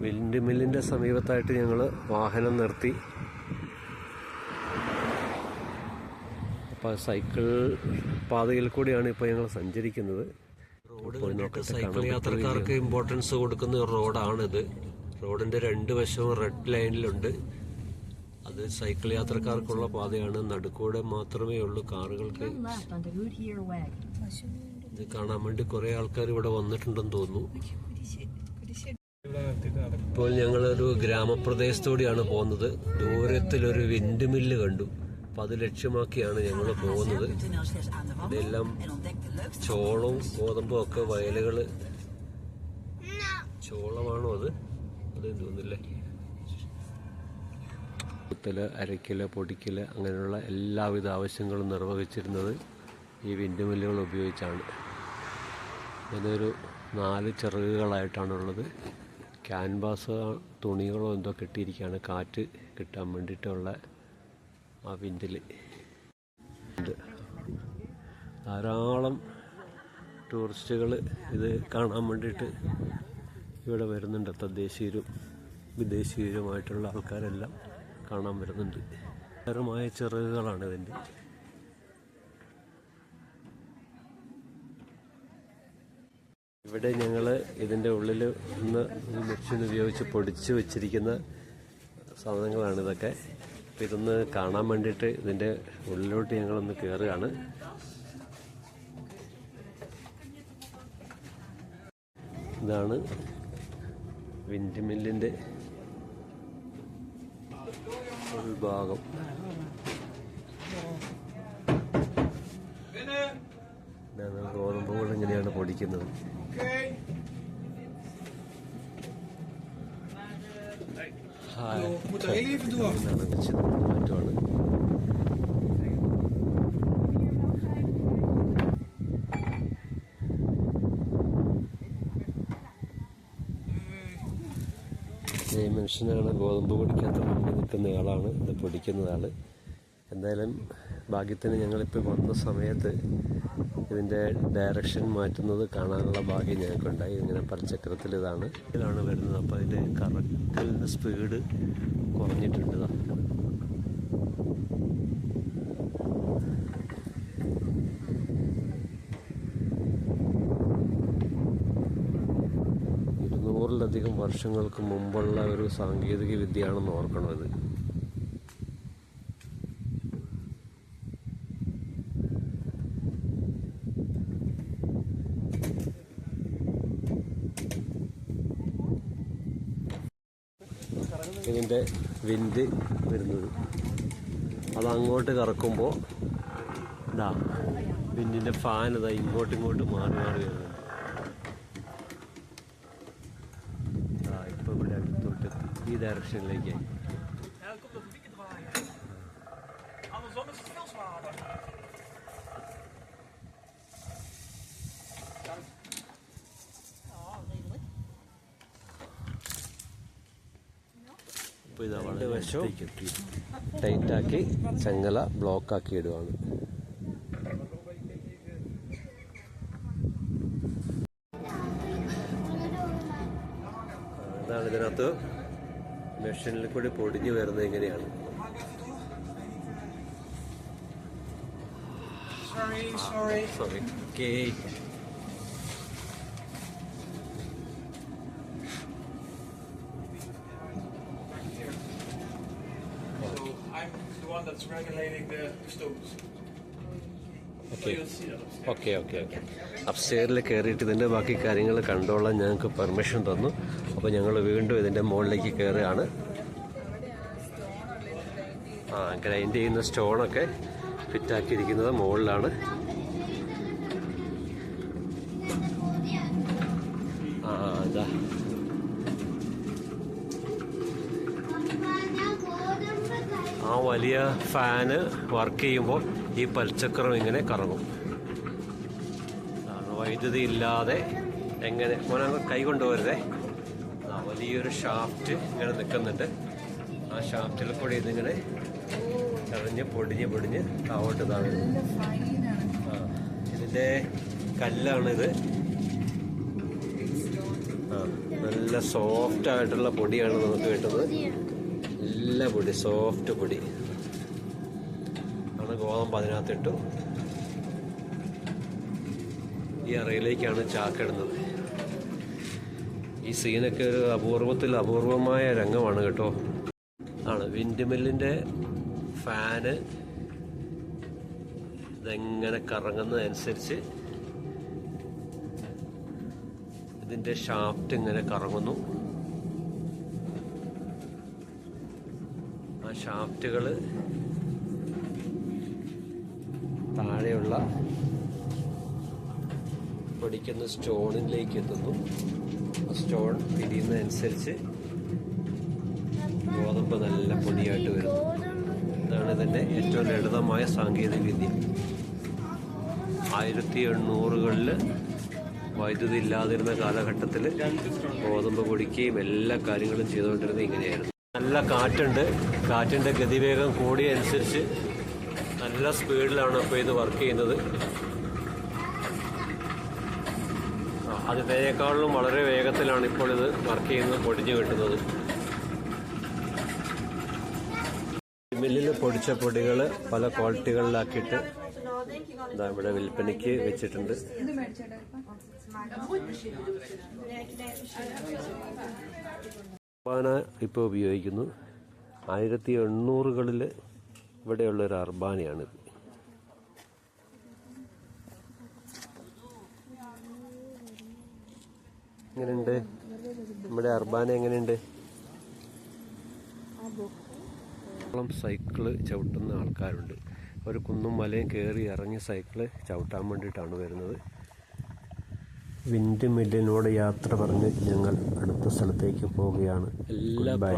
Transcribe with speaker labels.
Speaker 1: Wind മില്ലിൻ്റെ സമീപത്തായിട്ട് ഞങ്ങൾ വാഹനം നിർത്തി. അപ്പോൾ സൈക്കിൾ പാതയിൽ കൂടിയാണ് ഇപ്പോൾ ഞങ്ങൾ സഞ്ചരിക്കുന്നത്. സൈക്കിൾ യാത്രക്കാർക്ക് ഇമ്പോർട്ടൻസ് കൊടുക്കുന്ന ഒരു റോഡാണിത്. റോഡിൻ്റെ രണ്ട് വശവും റെഡ് ലൈനിലുണ്ട്. അത് സൈക്കിൾ യാത്രക്കാർക്കുള്ള പാതയാണ്. നടുക്കൂടെ മാത്രമേ ഉള്ളൂ കാറുകൾക്ക്. ഇത് കാണാൻ വേണ്ടി കുറേ ആൾക്കാർ ഇവിടെ വന്നിട്ടുണ്ടെന്ന് തോന്നുന്നു. ഇപ്പോൾ ഞങ്ങളൊരു ഗ്രാമപ്രദേശത്തൂടെയാണ് പോകുന്നത്. ദൂരത്തിലൊരു വിൻഡ് മില്ല് കണ്ടു. അപ്പം അത് ലക്ഷ്യമാക്കിയാണ് ഞങ്ങൾ പോകുന്നത്. ഇതെല്ലാം ചോളവും ഗോതമ്പും ഒക്കെ വയലുകൾ. ചോളമാണോ അത്? അതെന്ന് തോന്നുന്നില്ലേ. കുത്തല്, അരയ്ക്കല്, പൊടിക്കല് അങ്ങനെയുള്ള എല്ലാവിധ ആവശ്യങ്ങളും നിർവഹിച്ചിരുന്നത് ഈ വിൻഡ് മില്ലുകൾ ഉപയോഗിച്ചാണ്. ഇതൊരു 4 ചിറകുകളായിട്ടാണുള്ളത്. ക്യാൻവാസ് തുണികളോ എന്തോ കെട്ടിയിരിക്കുകയാണ് കാറ്റ് കിട്ടാൻ വേണ്ടിയിട്ടുള്ള ആ വിൻഡിൽ. ധാരാളം ടൂറിസ്റ്റുകൾ ഇത് കാണാൻ വേണ്ടിയിട്ട് ഇവിടെ വരുന്നുണ്ട്. തദ്ദേശീയരും വിദേശീയരുമായിട്ടുള്ള ആൾക്കാരെല്ലാം കാണാൻ വരുന്നുണ്ട്. മായ ചിറകുകളാണ് ഇതിൻ്റെ. ഇവിടെ ഞങ്ങൾ ഇതിൻ്റെ ഉള്ളിൽ ഒന്ന് മെഷീൻ ഉപയോഗിച്ച് പൊടിച്ച് വെച്ചിരിക്കുന്ന സാധനങ്ങളാണ് ഇതൊക്കെ. അപ്പം ഇതൊന്ന് കാണാൻ വേണ്ടിയിട്ട് ഇതിൻ്റെ ഉള്ളിലോട്ട് ഞങ്ങളൊന്ന് കയറുകയാണ്. ഇതാണ് വിൻഡ് മില്ലിൻ്റെ ഉൾഭാഗം. ഗോതമ്പുകൾ ഇങ്ങനെയാണ് പൊടിക്കുന്നത്. മാറ്റമാണ്. ഈ മനുഷ്യനാണ് ഗോതമ്പ് പൊടിക്കാത്ത മുന്നിൽ നിൽക്കുന്ന ആളാണ് ഇത് പൊടിക്കുന്ന ആൾ. എന്തായാലും ഭാഗ്യത്തിന് ഞങ്ങളിപ്പോൾ വന്ന സമയത്ത് ഇതിൻ്റെ ഡയറക്ഷൻ മാറ്റുന്നത് കാണാനുള്ള ഭാഗ്യം ഞങ്ങൾക്കുണ്ടായി. ഇങ്ങനെ പലചക്രത്തിൽ ഇതിലാണ് വരുന്നത്. അപ്പോൾ അതിൻ്റെ കറക്കലിൻ്റെ സ്പീഡ് കുറഞ്ഞിട്ടുണ്ട്. ിലധികം വർഷങ്ങൾക്ക് മുമ്പുള്ള ഒരു സാങ്കേതിക വിദ്യയാണെന്ന് ഓർക്കണം ഇത്. ഇതിൻ്റെ വിൻഡ് വരുന്നത് അതങ്ങോട്ട് കറക്കുമ്പോൾ ഇതാ വിൻഡിൻ്റെ ഫാൻ ഇതാ ഇങ്ങോട്ട് മാറി വരുന്നത്. ഇപ്പോൾ ഇവിടെ അടുത്തോട്ട് ഈ ഡയറക്ഷനിലേക്ക്. ഇപ്പോൾ ഇതാ വളരെ വശത്തേക്ക് ടൈറ്റാക്കി ചങ്ങല ബ്ലോക്കാക്കി ഇടുവാണ്. അതാണ് ഇതിനകത്ത് മെഷീനിൽ കൂടി പൊടിഞ്ഞു വരുന്നത് എങ്ങനെയാണ്. സോറി. ഓക്കേ. ഓക്കെ. അപ്സ്റ്റെയറിൽ കയറിയിട്ട് ഇതിൻ്റെ ബാക്കി കാര്യങ്ങൾ കണ്ടോളാൻ ഞങ്ങൾക്ക് പെർമിഷൻ തന്നു. അപ്പോൾ ഞങ്ങൾ വീണ്ടും ഇതിൻ്റെ മുകളിലേക്ക് കയറുകയാണ്. ഗ്രൈൻഡ് ചെയ്യുന്ന സ്റ്റോണൊക്കെ ഫിറ്റാക്കിയിരിക്കുന്നത് മുകളിലാണ്. അതാ ആ വലിയ ഫാന് വർക്ക് ചെയ്യുമ്പോൾ ഈ പൽച്ചക്രം ഇങ്ങനെ കറങ്ങും. വൈദ്യുതി ഇല്ലാതെ എങ്ങനെ കൈ കൊണ്ടുപോരുതേ. വലിയൊരു ഷാഫ്റ്റ് ഇങ്ങനെ നിൽക്കുന്നുണ്ട്. ആ ഷാഫ്റ്റിൽ കൂടി ഇതിങ്ങനെ പൊടിഞ്ഞ് താവോട്ട് താഴുന്നു. ഇതിൻ്റെ കല്ലാണിത്. നല്ല സോഫ്റ്റ് ആയിട്ടുള്ള പൊടിയാണ് നമുക്ക് കിട്ടുന്നത്. നല്ല പൊടി, സോഫ്റ്റ് പൊടി ആണ്. ഗോതമ്പ് അതിനകത്തിട്ടു. ഈ അറയിലേക്കാണ് ചാക്കിടുന്നത്. ഈ സീനൊക്കെ ഒരു അപൂർവമായ രംഗമാണ് കേട്ടോ. ആണ് വിൻഡ് മില്ലിൻ്റെ ഫാന് ഇതെങ്ങനെ കറങ്ങുന്നതനുസരിച്ച് ഇതിൻ്റെ ഷാഫ്റ്റ് ഇങ്ങനെ കറങ്ങുന്നു. ആ ഷാഫ്റ്റുകൾ താഴെയുള്ള പൊടിക്കുന്ന സ്റ്റോണിലേക്ക് എത്തുന്നു. സ്റ്റോൺ പിരിയുന്നതനുസരിച്ച് ഗോതമ്പ് നല്ല പൊടിയായിട്ട് വരുന്നു. ഇതാണ് ഇതിൻ്റെ ഏറ്റവും ലളിതമായ സാങ്കേതിക വിദ്യ. 1800-കളിൽ വൈദ്യുതി ഇല്ലാതിരുന്ന കാലഘട്ടത്തിൽ ഗോതമ്പ് പൊടിക്കുകയും എല്ലാ കാര്യങ്ങളും ചെയ്തുകൊണ്ടിരുന്നത് ഇങ്ങനെയായിരുന്നു. നല്ല കാറ്റുണ്ട്. കാറ്റിൻ്റെ ഗതിവേഗം കൂടിയനുസരിച്ച് നല്ല സ്പീഡിലാണ് ഇപ്പോൾ ഇത് വർക്ക് ചെയ്യുന്നത്. അതിനേക്കാളും വളരെ വേഗത്തിലാണ് ഇപ്പോൾ ഇത് വർക്ക് ചെയ്യുന്നത്, പൊടിഞ്ഞു കിട്ടുന്നത്. മില്ലിൽ പൊടിച്ച പൊടികൾ പല ക്വാളിറ്റികളിലാക്കിയിട്ട് ഇവിടെ വിൽപ്പനയ്ക്ക് വെച്ചിട്ടുണ്ട്. അർബാന ഇപ്പോൾ ഉപയോഗിക്കുന്നു. 1800-കളിൽ ഇവിടെയുള്ളൊരു അർബാനയാണിത്. എങ്ങനെയുണ്ട് നമ്മുടെ അർബാന? എങ്ങനെയുണ്ട്? സൈക്കിള് ചവിട്ടുന്ന ആൾക്കാരുണ്ട്. ഒരു കുന്നും മലയും കയറി ഇറങ്ങി സൈക്കിള് ചവിട്ടാൻ വേണ്ടിയിട്ടാണ് വരുന്നത്. വിൻഡ് മില്ലിനോട് യാത്ര പറഞ്ഞ് ഞങ്ങൾ അടുത്ത സ്ഥലത്തേക്ക് പോവുകയാണ്. ബൈ.